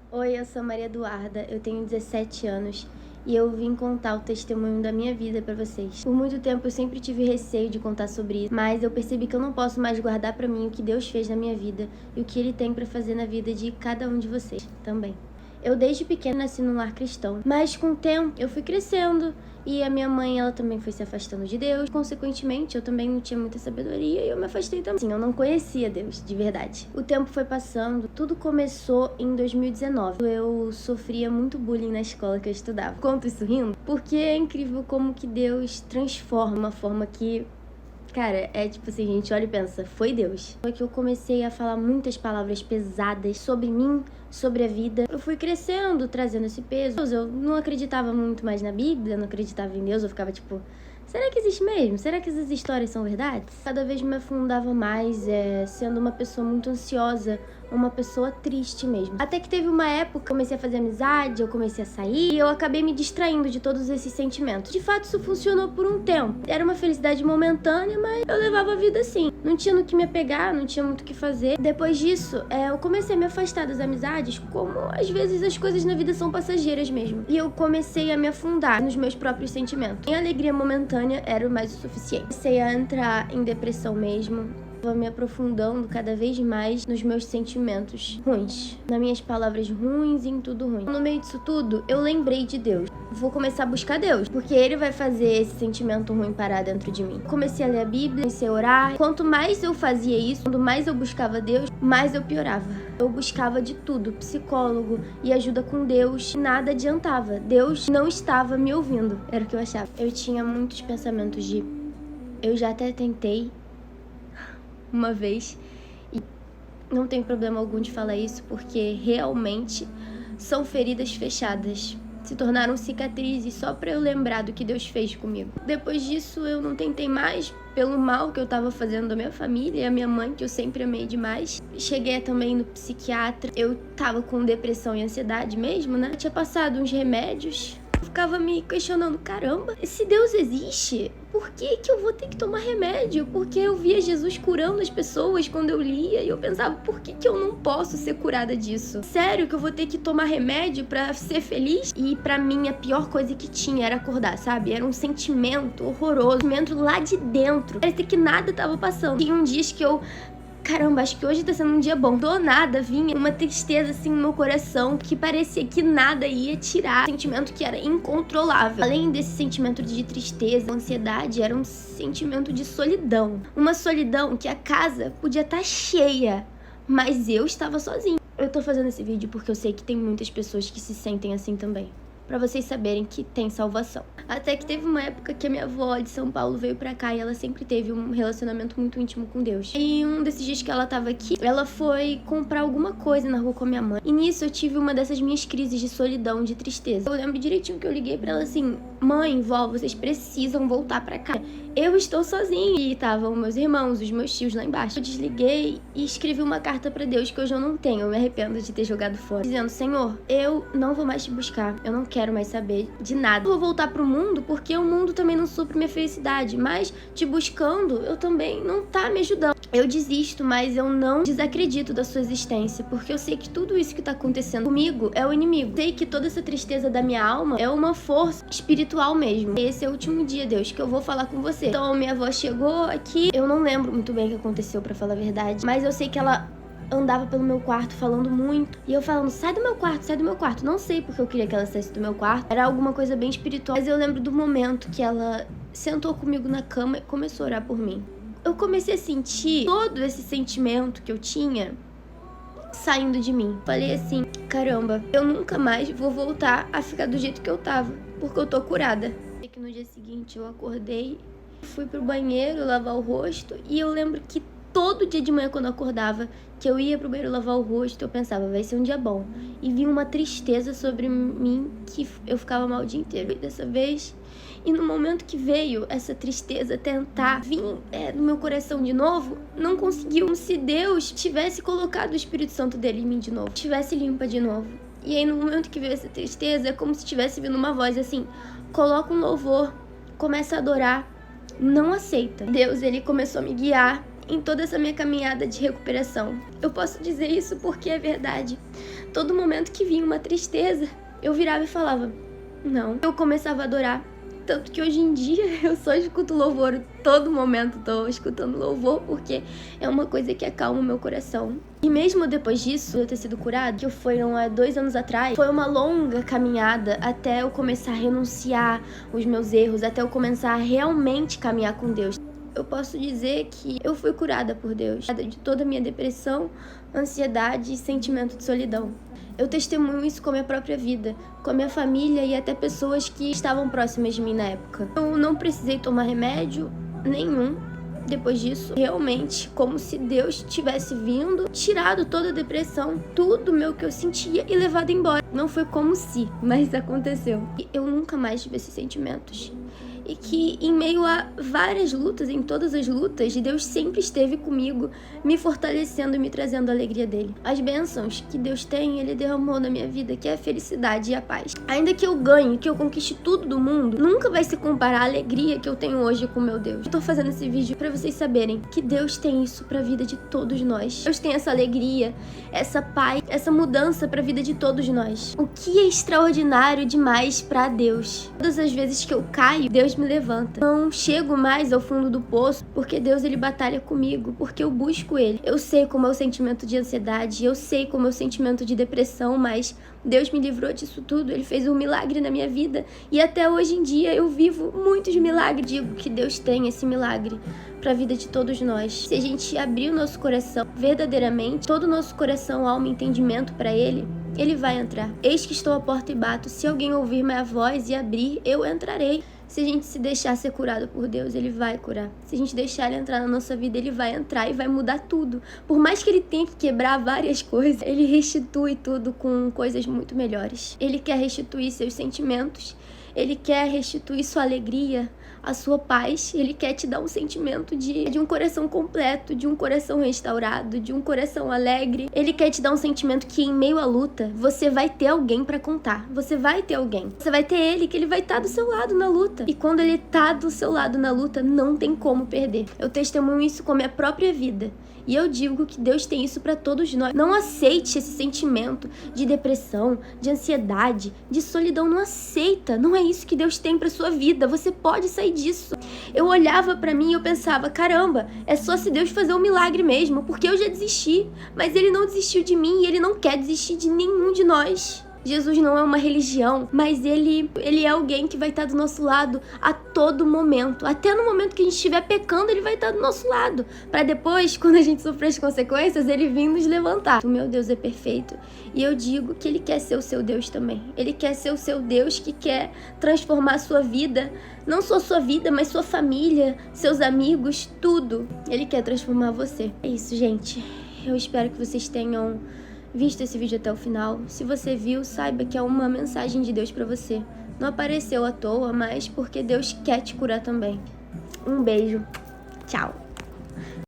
Oi, eu sou Maria Eduarda, eu tenho 17 anos e eu vim contar o testemunho da minha vida pra vocês. Por muito tempo eu sempre tive receio de contar sobre isso, mas eu percebi que eu não posso mais guardar pra mim o que Deus fez na minha vida e o que Ele tem pra fazer na vida de cada um de vocês também. Eu desde pequena nasci num lar cristão, mas com o tempo eu fui crescendo e a minha mãe, ela também foi se afastando de Deus. Consequentemente, eu também não tinha muita sabedoria e eu me afastei também. Sim, eu não conhecia Deus, de verdade. O tempo foi passando, tudo começou em 2019. Eu sofria muito bullying na escola que eu estudava. Conto isso rindo, porque é incrível como que Deus transforma uma forma que... Cara, é tipo assim, a gente olha e pensa, foi Deus. Foi que eu comecei a falar muitas palavras pesadas sobre mim, sobre a vida. Eu fui crescendo, trazendo esse peso. Eu não acreditava muito mais na Bíblia, não acreditava em Deus. Eu ficava tipo, será que existe mesmo? Será que essas histórias são verdades? Cada vez me afundava mais, sendo uma pessoa muito ansiosa, uma pessoa triste mesmo. Até que teve uma época que eu comecei a fazer amizade, eu comecei a sair e eu acabei me distraindo de todos esses sentimentos. De fato, isso funcionou por um tempo. Era uma felicidade momentânea, mas eu levava a vida assim. Não tinha no que me apegar, não tinha muito o que fazer. Depois disso, eu comecei a me afastar das amizades, como às vezes as coisas na vida são passageiras mesmo. E eu comecei a me afundar nos meus próprios sentimentos. Minha alegria momentânea era o mais o suficiente. Comecei a entrar em depressão mesmo. Vou me aprofundando cada vez mais nos meus sentimentos ruins, nas minhas palavras ruins e em tudo ruim. No meio disso tudo, eu lembrei de Deus. Vou começar a buscar Deus, porque Ele vai fazer esse sentimento ruim parar dentro de mim. Comecei a ler a Bíblia, comecei a orar. Quanto mais eu fazia isso, quanto mais eu buscava Deus, mais eu piorava. Eu buscava de tudo, psicólogo e ajuda com Deus. Nada adiantava. Deus não estava me ouvindo, era o que eu achava. Eu tinha muitos pensamentos de... Eu já até tentei uma vez, e não tenho problema algum de falar isso, porque realmente são feridas fechadas, se tornaram cicatrizes só pra eu lembrar do que Deus fez comigo. Depois disso eu não tentei mais, pelo mal que eu tava fazendo da minha família e a minha mãe, que eu sempre amei demais. Cheguei também no psiquiatra, eu tava com depressão e ansiedade mesmo, né? Eu tinha passado uns remédios. Eu ficava me questionando, caramba, se Deus existe, por que eu vou ter que tomar remédio? Porque eu via Jesus curando as pessoas quando eu lia e eu pensava, por que eu não posso ser curada disso? Sério que eu vou ter que tomar remédio pra ser feliz? E pra mim a pior coisa que tinha era acordar, sabe? Era um sentimento horroroso, um sentimento lá de dentro. Parecia que nada tava passando. Tinha dias que eu... Caramba, acho que hoje tá sendo um dia bom. Do nada vinha uma tristeza assim no meu coração que parecia que nada ia tirar. Um sentimento que era incontrolável. Além desse sentimento de tristeza, ansiedade, era um sentimento de solidão. Uma solidão que a casa podia estar cheia, mas eu estava sozinha. Eu tô fazendo esse vídeo porque eu sei que tem muitas pessoas que se sentem assim também. Pra vocês saberem que tem salvação. Até que teve uma época que a minha avó de São Paulo veio pra cá e ela sempre teve um relacionamento muito íntimo com Deus. E um desses dias que ela tava aqui, ela foi comprar alguma coisa na rua com a minha mãe. E nisso eu tive uma dessas minhas crises de solidão, de tristeza. Eu lembro direitinho que eu liguei pra ela assim, mãe, vó, vocês precisam voltar pra cá. Eu estou sozinha. E estavam meus irmãos, os meus tios lá embaixo. Eu desliguei e escrevi uma carta pra Deus que hoje eu não tenho. Eu me arrependo de ter jogado fora. Dizendo, Senhor, eu não vou mais te buscar. Eu não quero mais saber de nada. Eu vou voltar pro mundo porque o mundo também não supre minha felicidade. Mas te buscando, eu também não tá me ajudando. Eu desisto, mas eu não desacredito da sua existência. Porque eu sei que tudo isso que tá acontecendo comigo é o inimigo. Sei que toda essa tristeza da minha alma é uma força espiritual mesmo. Esse é o último dia, Deus, que eu vou falar com você. Então minha avó chegou aqui. Eu não lembro muito bem o que aconteceu, pra falar a verdade. Mas eu sei que ela andava pelo meu quarto falando muito. E eu falando, sai do meu quarto, sai do meu quarto. Não sei porque eu queria que ela saísse do meu quarto. Era alguma coisa bem espiritual. Mas eu lembro do momento que ela sentou comigo na cama e começou a orar por mim. Eu comecei a sentir todo esse sentimento que eu tinha saindo de mim. Falei assim, caramba, eu nunca mais vou voltar a ficar do jeito que eu tava, porque eu tô curada. Sei que no dia seguinte eu acordei, fui pro banheiro lavar o rosto e eu lembro que todo dia de manhã quando eu acordava, que eu ia pro banheiro lavar o rosto, eu pensava, vai ser um dia bom. E vinha uma tristeza sobre mim que eu ficava mal o dia inteiro. E dessa vez, e no momento que veio essa tristeza tentar vir no meu coração de novo, não conseguiu. Como se Deus tivesse colocado o Espírito Santo dele em mim de novo, tivesse limpa de novo. E aí no momento que veio essa tristeza, é como se tivesse vindo uma voz assim, coloca um louvor, começa a adorar, não aceita. Deus, ele começou a me guiar em toda essa minha caminhada de recuperação. Eu posso dizer isso porque é verdade. todo momento que vinha uma tristeza, eu virava e falava, não. Eu começava a adorar. Tanto que hoje em dia eu só escuto louvor, todo momento tô escutando louvor, porque é uma coisa que acalma o meu coração. E mesmo depois disso, eu ter sido curada, que foram há 2 anos atrás, foi uma longa caminhada até eu começar a renunciar os meus erros, até eu começar a realmente caminhar com Deus. Eu posso dizer que eu fui curada por Deus, de toda a minha depressão, ansiedade e sentimento de solidão. Eu testemunho isso com a minha própria vida, com a minha família e até pessoas que estavam próximas de mim na época. Eu não precisei tomar remédio nenhum depois disso. Realmente, como se Deus tivesse vindo, tirado toda a depressão, tudo meu que eu sentia e levado embora. Não foi como se, mas aconteceu. E eu nunca mais tive esses sentimentos. E que em meio a várias lutas, em todas as lutas, Deus sempre esteve comigo, me fortalecendo e me trazendo a alegria dele. As bênçãos que Deus tem, ele derramou na minha vida, que é a felicidade e a paz. Ainda que eu ganhe, que eu conquiste tudo do mundo, nunca vai se comparar à alegria que eu tenho hoje com meu Deus. Eu tô fazendo esse vídeo pra vocês saberem que Deus tem isso pra vida de todos nós. Deus tem essa alegria, essa paz, essa mudança pra vida de todos nós. O que é extraordinário demais pra Deus? Todas as vezes que eu caio, Deus me levanta. Não chego mais ao fundo do poço, porque Deus, ele batalha comigo, porque eu busco ele. Eu sei como é o sentimento de ansiedade, eu sei como é o sentimento de depressão, mas Deus me livrou disso tudo, ele fez um milagre na minha vida e até hoje em dia eu vivo muitos milagres. Digo que Deus tem esse milagre para a vida de todos nós. Se a gente abrir o nosso coração verdadeiramente, todo o nosso coração, alma e entendimento para ele, ele vai entrar. Eis que estou à porta e bato, se alguém ouvir minha voz e abrir, eu entrarei. Se a gente se deixar ser curado por Deus, ele vai curar. Se a gente deixar ele entrar na nossa vida, ele vai entrar e vai mudar tudo. Por mais que ele tenha que quebrar várias coisas, ele restitui tudo com coisas muito melhores. Ele quer restituir seus sentimentos, ele quer restituir sua alegria, a sua paz. Ele quer te dar um sentimento de um coração completo, de um coração restaurado, de um coração alegre. Ele quer te dar um sentimento que em meio à luta, você vai ter alguém pra contar. Você vai ter alguém. Você vai ter ele, que ele vai estar do seu lado na luta. E quando ele tá do seu lado na luta, não tem como perder. Eu testemunho isso com a minha própria vida. E eu digo que Deus tem isso pra todos nós. Não aceite esse sentimento de depressão, de ansiedade, de solidão. Não aceita. Não é isso que Deus tem pra sua vida. Você pode sair disso. Eu olhava pra mim e eu pensava, caramba, é só se Deus fazer um milagre mesmo, porque eu já desisti. Mas ele não desistiu de mim e ele não quer desistir de nenhum de nós. Jesus não é uma religião, mas ele é alguém que vai estar do nosso lado a todo momento. Até no momento que a gente estiver pecando, ele vai estar do nosso lado. Para depois, quando a gente sofrer as consequências, ele vir nos levantar. O meu Deus é perfeito. E eu digo que ele quer ser o seu Deus também. Ele quer ser o seu Deus que quer transformar a sua vida. Não só sua vida, mas sua família, seus amigos, tudo. Ele quer transformar você. É isso, gente. Eu espero que vocês tenham visto esse vídeo até o final. Se você viu, saiba que é uma mensagem de Deus pra você. Não apareceu à toa, mas porque Deus quer te curar também. Um beijo. Tchau.